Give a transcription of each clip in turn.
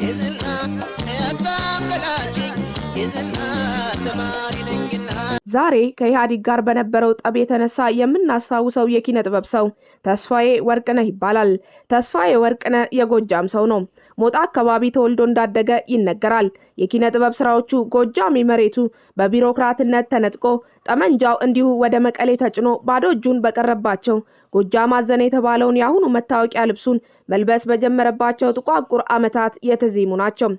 የዝና ያታንገላችኝ የዝና ተማሪ ነኝና ዛሬ ከኢህአዴግ ጋር በነበረው ጠብ የተነሳ የምናስታውሰው የኪነ ጥበብ ሰው ተስፋዬ ወርቅነህ ይባላል። ተስፋዬ ወርቅነህ የጎጃም ሰው ነው። ሞጣ አካባቢ ተወልዶ እንዳደገ ይነገራል። የኪነ ጥበብ ስራዎቹ ጎጃም መሬቱ በቢሮክራትነት ተነጥቆ ጠመንጃው እንዲሁ ወደ መቀሌ ተጭኖ ባዶ እጁን በቀረባቸው ጎጃም አዘነ የተባለውን ያሁኑ መታወቂያ ልብሱን መልበስ በጀመረባቸው ጥቋቁር ዓመታት የተዜሙ ናቸው።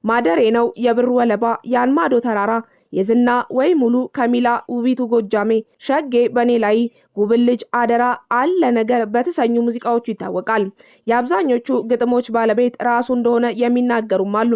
ማደሬ ነው የብር ወለባ ያንማዶ ተራራ የዝና ወይ ሙሉ ከሚላ ውቢቱ ጎጃሜ ሸጌ በኔ ላይ ጉብልጅ አደራ አለ ነገር በተሰኙ ሙዚቃዎቹ ይታወቃል። የአብዛኞቹ ግጥሞች ባለቤት ራሱ እንደሆነ የሚናገሩም አሉ።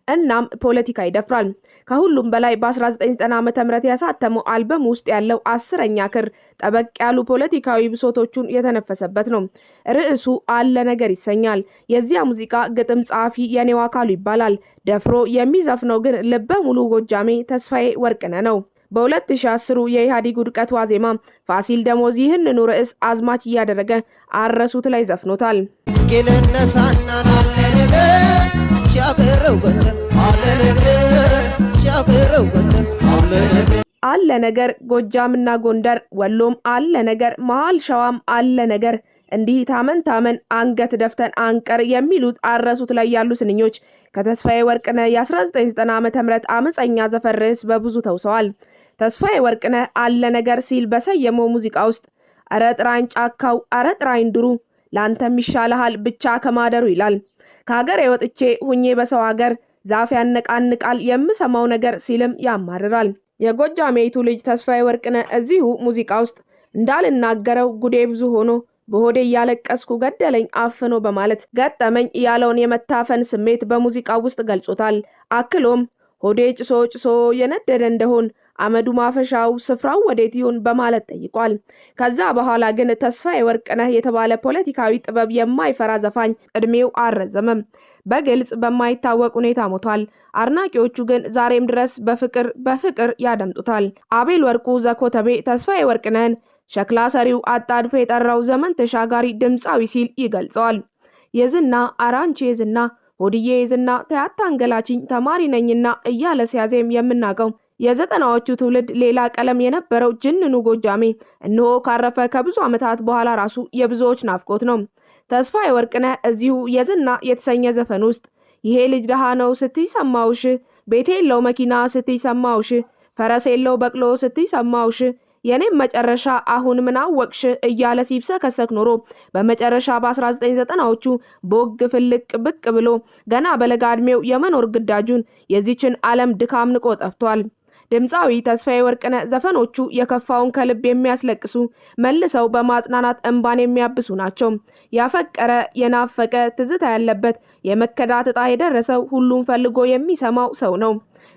እናም ፖለቲካ ይደፍራል። ከሁሉም በላይ በ1990 ዓ.ም ያሳተመው አልበም ውስጥ ያለው 10ኛ ክር ጠበቅ ያሉ ፖለቲካዊ ብሶቶቹን የተነፈሰበት ነው። ርዕሱ አለ ነገር ይሰኛል። የዚያ ሙዚቃ ግጥም ጸሐፊ የኔው አካሉ ይባላል። ደፍሮ የሚዘፍነው ግን ልበ ሙሉ ጎጃሜ ተስፋዬ ወርቅነህ ነው። በ2010 የኢህአዴግ ውድቀት ዋዜማ ፋሲል ደሞዝ ይህንኑ ርዕስ አዝማች እያደረገ አረሱት ላይ ዘፍኖታል። እስኪልነሳና አለ ነገር ሻገረው ገንዘብ አለ ነገር ሻገረው ገንዘብ አለ ነገር አለ ነገር ጎጃምና ጎንደር ወሎም አለ ነገር መሃል ሸዋም አለ ነገር እንዲህ ታመን አንገት ደፍተን አንቀር የሚሉት አረሱት ላይ ያሉ ስንኞች ከተስፋዬ ወርቅነህ የ1990 ዓ.ም አመፀኛ ዘፈን ርዕስ በብዙ ተውሰዋል። ተስፋዬ ወርቅነህ አለ ነገር ሲል በሰየመው ሙዚቃ ውስጥ አረ ጥራኝ ጫካው አረ ጥራኝ ድሩ ላንተም ይሻልሃል ብቻ ከማደሩ ይላል። ከሀገር ወጥቼ ሁኜ በሰው ሀገር ዛፍ ያነቃንቃል የምሰማው ነገር ሲልም ያማርራል። የጎጃሜቱ ልጅ ተስፋዬ ወርቅነህ እዚሁ ሙዚቃ ውስጥ እንዳልናገረው ጉዴ ብዙ ሆኖ በሆዴ ያለቀስኩ ገደለኝ አፍኖ በማለት ገጠመኝ ያለውን የመታፈን ስሜት በሙዚቃው ውስጥ ገልጾታል። አክሎም ሆዴ ጭሶ የነደደ እንደሆን አመዱ ማፈሻው ስፍራው ወዴት ይሁን በማለት ጠይቋል። ከዛ በኋላ ግን ተስፋዬ ወርቅነህ የተባለ ፖለቲካዊ ጥበብ የማይፈራ ዘፋኝ እድሜው አልረዘመም። በግልጽ በማይታወቅ ሁኔታ ሞቷል። አድናቂዎቹ ግን ዛሬም ድረስ በፍቅር ያደምጡታል። አቤል ወርቁ ዘኮተቤ ተስፋዬ ወርቅነህን ሸክላ ሰሪው አጣድፎ የጠራው ዘመን ተሻጋሪ ድምጻዊ ሲል ይገልጸዋል። የዝና አራንቺ የዝና ሆድዬ የዝና ተያታንገላችኝ ተማሪ ነኝና እያለ ሲያዜም የምናውቀው የዘጠናዎቹ ትውልድ ሌላ ቀለም የነበረው ጅንኑ ጎጃሜ እነሆ ካረፈ ከብዙ ዓመታት በኋላ ራሱ የብዙዎች ናፍቆት ነው። ተስፋዬ ወርቅነህ እዚሁ የዝና የተሰኘ ዘፈን ውስጥ ይሄ ልጅ ደሃ ነው ስትይ ሰማውሽ፣ ቤት የለው መኪና ስትይ ሰማውሽ፣ ፈረስ የለው በቅሎ ስትይ ሰማውሽ፣ የኔም መጨረሻ አሁን ምን አወቅሽ እያለ ሲብሰከሰክ ኖሮ በመጨረሻ በ1990ዎቹ ቦግ ፍልቅ ብቅ ብሎ ገና በለጋ ዕድሜው የመኖር ግዳጁን የዚችን ዓለም ድካም ንቆ ጠፍቷል። ድምጻዊ ተስፋዬ ወርቅነህ ዘፈኖቹ የከፋውን ከልብ የሚያስለቅሱ መልሰው በማጽናናት እንባን የሚያብሱ ናቸው። ያፈቀረ የናፈቀ ትዝታ ያለበት የመከዳት ዕጣ የደረሰው ሁሉም ፈልጎ የሚሰማው ሰው ነው።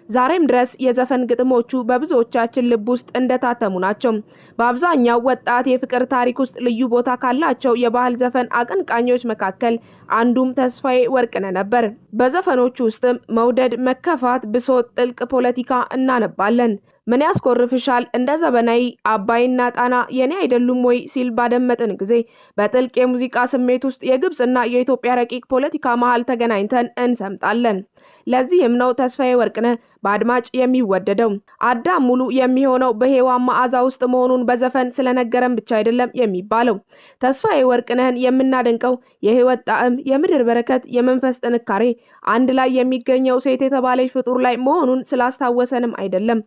ዛሬም ድረስ የዘፈን ግጥሞቹ በብዙዎቻችን ልብ ውስጥ እንደታተሙ ናቸው። በአብዛኛው ወጣት የፍቅር ታሪክ ውስጥ ልዩ ቦታ ካላቸው የባህል ዘፈን አቀንቃኞች መካከል አንዱም ተስፋዬ ወርቅነህ ነበር። በዘፈኖቹ ውስጥም መውደድ፣ መከፋት፣ ብሶት፣ ጥልቅ ፖለቲካ እናነባለን። ምን ያስኮርፍሻል እንደ ዘበናይ አባይና ጣና የኔ አይደሉም ወይ ሲል ባደመጥን ጊዜ በጥልቅ የሙዚቃ ስሜት ውስጥ የግብጽና የኢትዮጵያ ረቂቅ ፖለቲካ መሃል ተገናኝተን እንሰምጣለን። ለዚህም ነው ተስፋዬ ወርቅነህ በአድማጭ የሚወደደው። አዳም ሙሉ የሚሆነው በሔዋን መዓዛ ውስጥ መሆኑን በዘፈን ስለነገረን ብቻ አይደለም የሚባለው። ተስፋዬ ወርቅነህን የምናደንቀው የህይወት ጣዕም፣ የምድር በረከት፣ የመንፈስ ጥንካሬ አንድ ላይ የሚገኘው ሴት የተባለች ፍጡር ላይ መሆኑን ስላስታወሰንም አይደለም።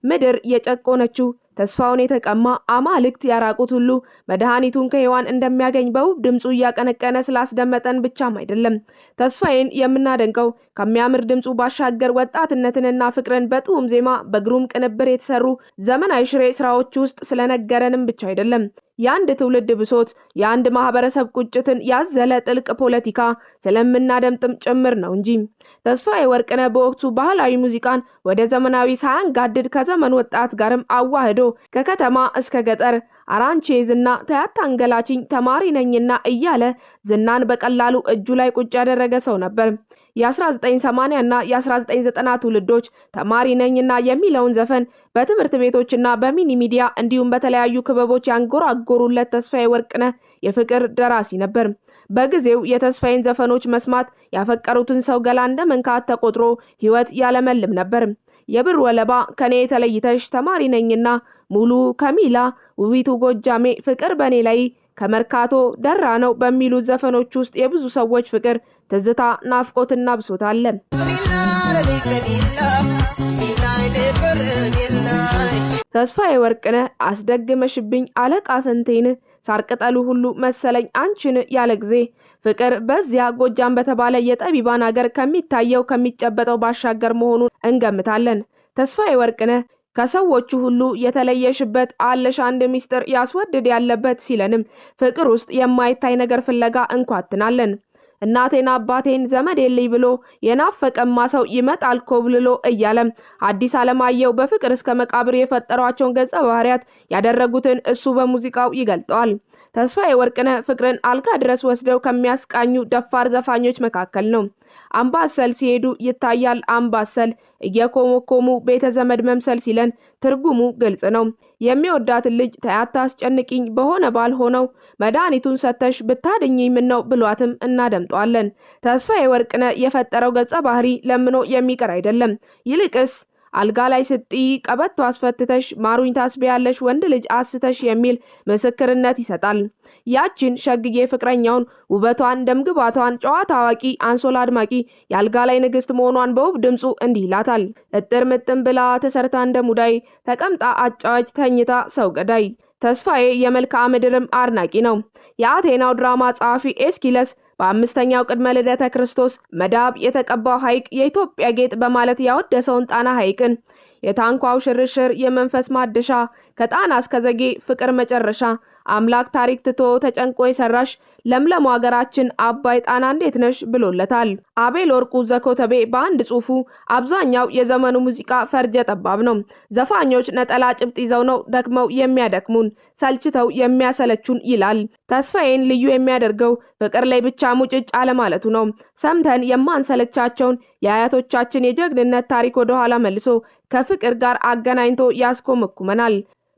ምድር የጨቆነችው ተስፋውን የተቀማ አማልክት ያራቁት ሁሉ መድኃኒቱን ከሔዋን እንደሚያገኝ በውብ ድምጹ እያቀነቀነ ስላስደመጠን ብቻም አይደለም። ተስፋዬን የምናደንቀው ከሚያምር ድምጹ ባሻገር ወጣትነትንና ፍቅርን በጥዑም ዜማ በግሩም ቅንብር የተሰሩ ዘመናዊ ሽሬ ስራዎች ውስጥ ስለነገረንም ብቻ አይደለም። የአንድ ትውልድ ብሶት፣ የአንድ ማህበረሰብ ቁጭትን ያዘለ ጥልቅ ፖለቲካ ስለምናደምጥም ጭምር ነው እንጂ። ተስፋዬ ወርቅነህ በወቅቱ ባህላዊ ሙዚቃን ወደ ዘመናዊ ሳያንጋድድ ከዘመን ወጣት ጋርም አዋህዶ ከከተማ እስከ ገጠር አራንቺ ዝና ተያታንገላችኝ ተማሪ ነኝና እያለ ዝናን በቀላሉ እጁ ላይ ቁጭ ያደረገ ሰው ነበር። የ1980 እና የ1990 ትውልዶች ተማሪ ነኝና የሚለውን ዘፈን በትምህርት ቤቶችና በሚኒ ሚዲያ እንዲሁም በተለያዩ ክበቦች ያንጎራጎሩለት ተስፋዬ ወርቅነህ የፍቅር ደራሲ ነበር። በጊዜው የተስፋዬን ዘፈኖች መስማት ያፈቀሩትን ሰው ገላ እንደ መንካት ተቆጥሮ ህይወት ያለመልም ነበር። የብር ወለባ፣ ከኔ ተለይተሽ፣ ተማሪ ነኝና፣ ሙሉ፣ ከሚላ፣ ውቢቱ ጎጃሜ፣ ፍቅር በኔ ላይ፣ ከመርካቶ፣ ደራ ነው በሚሉት ዘፈኖች ውስጥ የብዙ ሰዎች ፍቅር፣ ትዝታ፣ ናፍቆትና ብሶት አለ። ተስፋዬ ወርቅነህ አስደግመሽብኝ አለቃ ፈንቴን፣ ሳር ቅጠሉ ሁሉ መሰለኝ አንቺን ያለ ጊዜ፣ ፍቅር በዚያ ጎጃም በተባለ የጠቢባን ሀገር ከሚታየው ከሚጨበጠው ባሻገር መሆኑን እንገምታለን። ተስፋዬ ወርቅነህ ከሰዎቹ ሁሉ የተለየሽበት አለሽ አንድ ሚስጥር ያስወድድ ያለበት ሲለንም ፍቅር ውስጥ የማይታይ ነገር ፍለጋ እንኳትናለን። እናቴና አባቴን ዘመድ የለኝ ብሎ የናፈቀማ ሰው ይመጣል ኮብልሎ እያለም አዲስ አለማየሁ በፍቅር እስከ መቃብር የፈጠሯቸውን ገጸ ባህሪያት ያደረጉትን እሱ በሙዚቃው ይገልጠዋል። ተስፋዬ ወርቅነህ ፍቅርን አልጋ ድረስ ወስደው ከሚያስቃኙ ደፋር ዘፋኞች መካከል ነው። አምባሰል ሲሄዱ ይታያል አምባሰል፣ እየኮመኮሙ ቤተ ዘመድ መምሰል ሲለን ትርጉሙ ግልጽ ነው። የሚወዳትን ልጅ ተያታ አስጨንቂኝ በሆነ ባልሆነው መድኃኒቱን ሰተሽ ብታድኝኝ ምን ነው ብሏትም እናደምጠዋለን። ተስፋዬ ወርቅነህ የፈጠረው ገጸ ባህሪ ለምኖ የሚቀር አይደለም። ይልቅስ አልጋ ላይ ስትይ ቀበቶ አስፈትተሽ ማሩኝ ታስቢያለሽ ወንድ ልጅ አስተሽ የሚል ምስክርነት ይሰጣል። ያችን ሸግዬ ፍቅረኛውን ውበቷን፣ ደምግባቷን፣ ጨዋታ አዋቂ፣ አንሶላ አድማቂ፣ የአልጋ ላይ ንግስት መሆኗን በውብ ድምጹ እንዲህ ይላታል። እጥር ምጥን ብላ ተሰርታ እንደ ሙዳይ፣ ተቀምጣ አጫዋች ተኝታ ሰው ገዳይ። ተስፋዬ የመልክዓ ምድርም አድናቂ ነው። የአቴናው ድራማ ጸሐፊ ኤስኪለስ በ5ኛው ቅድመ ልደተ ክርስቶስ መዳብ የተቀባው ሐይቅ የኢትዮጵያ ጌጥ በማለት ያወደሰውን ጣና ሐይቅን የታንኳው ሽርሽር የመንፈስ ማደሻ ከጣና እስከ ዘጌ ፍቅር መጨረሻ አምላክ ታሪክ ትቶ ተጨንቆ የሰራሽ ለምለም ሀገራችን አባይ ጣና እንዴት ነሽ ብሎለታል። አቤል ወርቁ ዘኮተቤ በአንድ ጽሑፉ አብዛኛው የዘመኑ ሙዚቃ ፈርጀ ጠባብ ነው። ዘፋኞች ነጠላ ጭብጥ ይዘው ነው ደክመው የሚያደክሙን፣ ሰልችተው የሚያሰለቹን ይላል። ተስፋዬን ልዩ የሚያደርገው ፍቅር ላይ ብቻ ሙጭጭ አለማለቱ ነው። ሰምተን የማንሰለቻቸውን የአያቶቻችን የጀግንነት ታሪክ ወደ ኋላ መልሶ ከፍቅር ጋር አገናኝቶ ያስኮመኩመናል።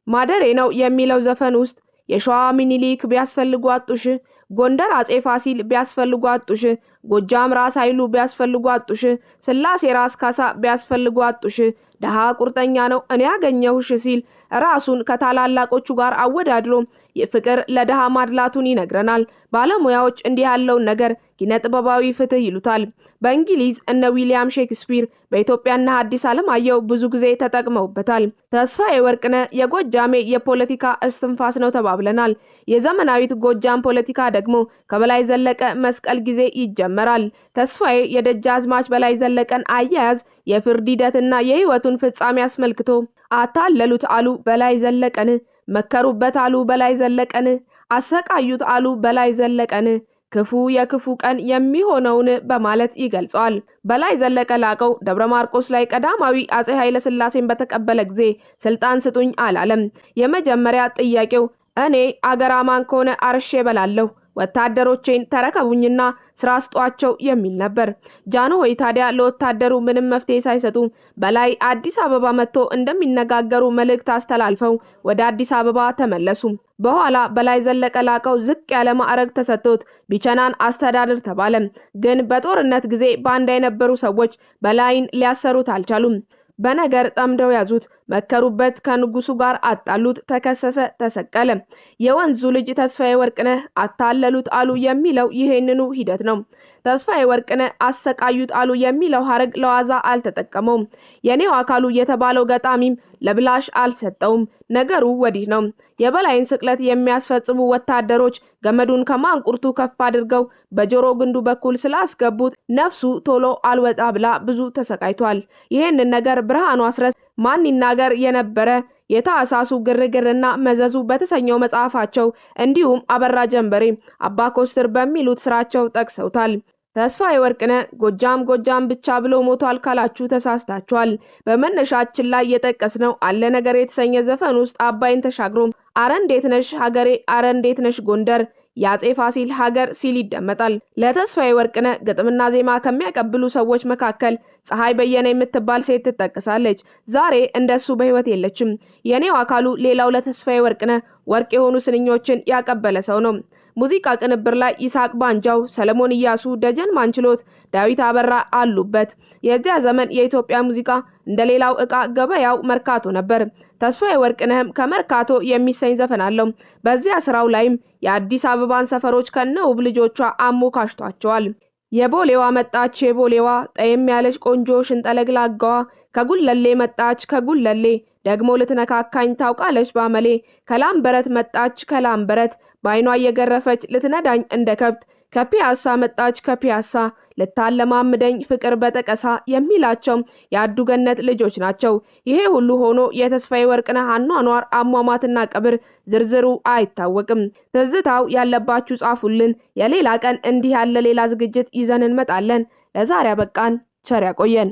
ማደሬ ነው የሚለው ዘፈን ውስጥ የሸዋ ሚኒሊክ ቢያስፈልጉ አጡሽ፣ ጎንደር አጼ ፋሲል ቢያስፈልጉ አጡሽ፣ ጎጃም ራስ ኃይሉ ቢያስፈልጉ አጡሽ፣ ስላሴ ራስ ካሳ ቢያስፈልጉ አጡሽ፣ ደሃ ቁርጠኛ ነው እኔ ያገኘሁሽ ሲል ራሱን ከታላላቆቹ ጋር አወዳድሮ የፍቅር ለደሃ ማድላቱን ይነግረናል። ባለሙያዎች እንዲህ ያለውን ነገር ኪነጥበባዊ ፍትህ ይሉታል። በእንግሊዝ እነ ዊሊያም ሼክስፒር፣ በኢትዮጵያና ሐዲስ ዓለማየሁ ብዙ ጊዜ ተጠቅመውበታል። ተስፋዬ ወርቅነህ የጎጃሜ የፖለቲካ እስትንፋስ ነው ተባብለናል። የዘመናዊት ጎጃም ፖለቲካ ደግሞ ከበላይ ዘለቀ መስቀል ጊዜ ይጀመራል። ተስፋዬ የደጃዝማች በላይ ዘለቀን አያያዝ፣ የፍርድ ሂደትና የህይወቱን ፍጻሜ አስመልክቶ አታለሉት አሉ በላይ ዘለቀን፣ መከሩበት አሉ በላይ ዘለቀን፣ አሰቃዩት አሉ በላይ ዘለቀን፣ ክፉ የክፉ ቀን የሚሆነውን በማለት ይገልጸዋል። በላይ ዘለቀ ላቀው ደብረ ማርቆስ ላይ ቀዳማዊ አጼ ኃይለ ሥላሴን በተቀበለ ጊዜ ስልጣን ስጡኝ አላለም። የመጀመሪያ ጥያቄው እኔ አገራማን ከሆነ አርሼ በላለሁ፣ ወታደሮቼን ተረከቡኝና ስራ ስጧቸው የሚል ነበር። ጃንሆይ ታዲያ ለወታደሩ ምንም መፍትሄ ሳይሰጡ በላይ አዲስ አበባ መጥቶ እንደሚነጋገሩ መልእክት አስተላልፈው ወደ አዲስ አበባ ተመለሱ። በኋላ በላይ ዘለቀ ላቀው ዝቅ ያለ ማዕረግ ተሰጥቶት ቢቸናን አስተዳደር ተባለ። ግን በጦርነት ጊዜ ባንዳ የነበሩ ሰዎች በላይን ሊያሰሩት አልቻሉም። በነገር ጠምደው ያዙት፣ መከሩበት፣ ከንጉሱ ጋር አጣሉት፣ ተከሰሰ፣ ተሰቀለ። የወንዙ ልጅ ተስፋዬ ወርቅነህ አታለሉት አሉ የሚለው ይሄንኑ ሂደት ነው። ተስፋዬ ወርቅነህ አሰቃዩት አሉ የሚለው ሐረግ ለዋዛ አልተጠቀመውም። የኔው አካሉ የተባለው ገጣሚም ለብላሽ አልሰጠውም። ነገሩ ወዲህ ነው። የበላይን ስቅለት የሚያስፈጽሙ ወታደሮች ገመዱን ከማንቁርቱ ከፍ አድርገው በጆሮ ግንዱ በኩል ስላስገቡት ነፍሱ ቶሎ አልወጣ ብላ ብዙ ተሰቃይቷል። ይሄንን ነገር ብርሃኑ አስረስ ማን ይናገር የነበረ የታሳሱ ግርግርና መዘዙ በተሰኘው መጽሐፋቸው እንዲሁም አበራ ጀንበሬ፣ አባ ኮስትር በሚሉት ስራቸው ጠቅሰውታል። ተስፋዬ ወርቅነህ ጎጃም ብቻ ብሎ ሞቷል ካላችሁ ተሳስታችኋል። በመነሻችን ላይ የጠቀስነው አለ ነገር የተሰኘ ዘፈን ውስጥ አባይን ተሻግሮ አረ እንዴት ነሽ ሀገሬ፣ አረ እንዴት ነሽ ጎንደር፣ የአጼ ፋሲል ሀገር ሲል ይደመጣል። ለተስፋዬ ወርቅነህ ግጥምና ዜማ ከሚያቀብሉ ሰዎች መካከል ፀሐይ በየነ የምትባል ሴት ትጠቀሳለች። ዛሬ እንደሱ በህይወት የለችም። የኔው አካሉ ሌላው ለተስፋዬ ወርቅነህ ወርቅ የሆኑ ስንኞችን ያቀበለ ሰው ነው። ሙዚቃ ቅንብር ላይ ይስሐቅ ባንጃው፣ ሰለሞን ኢያሱ፣ ደጀን ማንችሎት፣ ዳዊት አበራ አሉበት። የዚያ ዘመን የኢትዮጵያ ሙዚቃ እንደሌላው ዕቃ ገበያው መርካቶ ነበር። ተስፋዬ ወርቅነህም ከመርካቶ የሚሰኝ ዘፈን አለው። በዚያ ስራው ላይም የአዲስ አበባን ሰፈሮች ከነውብ ልጆቿ አሞካሽቷቸዋል። የቦሌዋ መጣች የቦሌዋ ጠየም ያለች ቆንጆ ሽንጠለግላጋዋ ከጉለሌ መጣች ከጉለሌ ደግሞ ልትነካካኝ ታውቃለች ባመሌ ከላምበረት መጣች ከላምበረት ባይኗ እየገረፈች ልትነዳኝ እንደ ከብት ከፒያሳ መጣች ከፒያሳ ልታለማምደኝ ፍቅር በጠቀሳ የሚላቸው የአዱገነት ልጆች ናቸው። ይሄ ሁሉ ሆኖ የተስፋዬ ወርቅነህ አኗኗር አሟሟትና ቀብር ዝርዝሩ አይታወቅም። ትዝታው ያለባችሁ ጻፉልን። የሌላ ቀን እንዲህ ያለ ሌላ ዝግጅት ይዘን እንመጣለን። ለዛሬ አበቃን። ቸር ያቆየን።